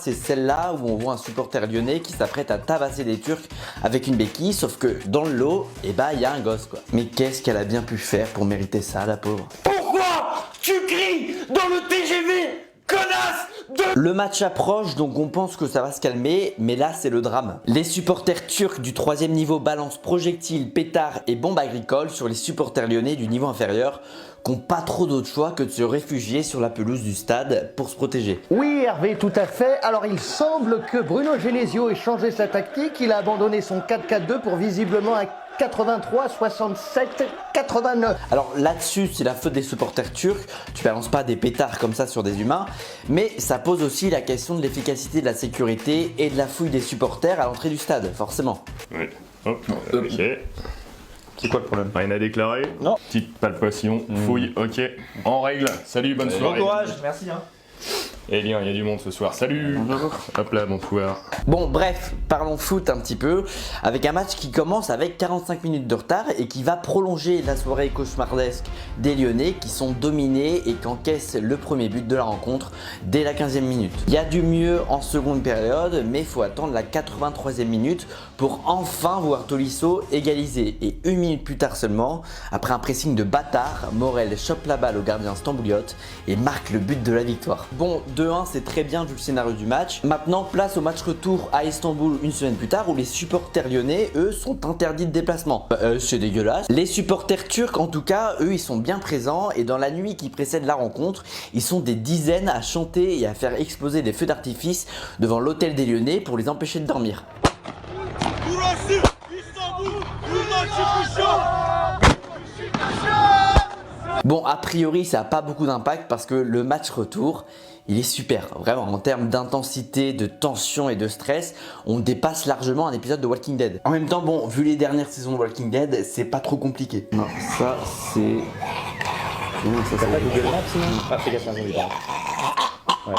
C'est celle-là où on voit un supporter lyonnais qui s'apprête à tabasser des Turcs avec une béquille, sauf que dans le lot, il y a un gosse quoi. Mais qu'est-ce qu'elle a bien pu faire pour mériter ça, la pauvre? Pourquoi tu cries dans le TGV, connasse de... Le match approche, donc on pense que ça va se calmer, mais là c'est le drame. Les supporters turcs du 3e niveau balancent projectiles, pétards et bombes agricoles sur les supporters lyonnais du niveau inférieur, qui n'ont pas trop d'autre choix que de se réfugier sur la pelouse du stade pour se protéger. Oui Hervé, tout à fait. Alors il semble que Bruno Genesio ait changé sa tactique, il a abandonné son 4-4-2 pour visiblement un 83, 67, 89. Alors là-dessus, c'est la faute des supporters turcs, tu balances pas des pétards comme ça sur des humains, mais ça pose aussi la question de l'efficacité de la sécurité et de la fouille des supporters à l'entrée du stade, forcément. Oui. Hop. Ok. C'est quoi le problème? Rien à déclarer? Non. Petite palpation, fouille, ok. En règle. Salut, bonne soirée. Bon courage, merci hein. Eh bien, il y a du monde ce soir. Salut. Hop là, bon pouvoir. Bon bref, parlons foot un petit peu, avec un match qui commence avec 45 minutes de retard et qui va prolonger la soirée cauchemardesque des Lyonnais qui sont dominés et qui encaissent le premier but de la rencontre dès la 15e minute. Il y a du mieux en seconde période, mais il faut attendre la 83e minute pour enfin voir Tolisso égaliser. Et une minute plus tard seulement, après un pressing de bâtard, Morel chope la balle au gardien Stambouliote et marque le but de la victoire. Bon, 2-1 c'est très bien vu le scénario du match. Maintenant place au match retour à Istanbul une semaine plus tard où les supporters lyonnais eux sont interdits de déplacement. C'est dégueulasse. Les supporters turcs en tout cas eux ils sont bien présents et dans la nuit qui précède la rencontre ils sont des dizaines à chanter et à faire exploser des feux d'artifice devant l'hôtel des Lyonnais pour les empêcher de dormir. Bon, a priori, ça n'a pas beaucoup d'impact parce que le match retour, il est super. Vraiment, en termes d'intensité, de tension et de stress, on dépasse largement un épisode de Walking Dead. En même temps, bon, vu les dernières saisons de Walking Dead, c'est pas trop compliqué. Non, ça c'est... Non, ça c'est pas Google Maps sinon? Ah, fais gaffe, un zombie, pardon. Ouais,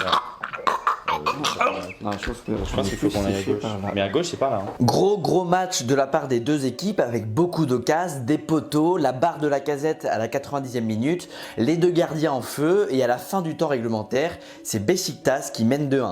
ça. Non, je pense qu'il faut qu'on aille à gauche. Mais à gauche, c'est pas là. Hein. Gros match de la part des deux équipes avec beaucoup d'occasions, des poteaux, la barre de la casette à la 90e minute, les deux gardiens en feu et à la fin du temps réglementaire, c'est Beşiktaş qui mène 2-1.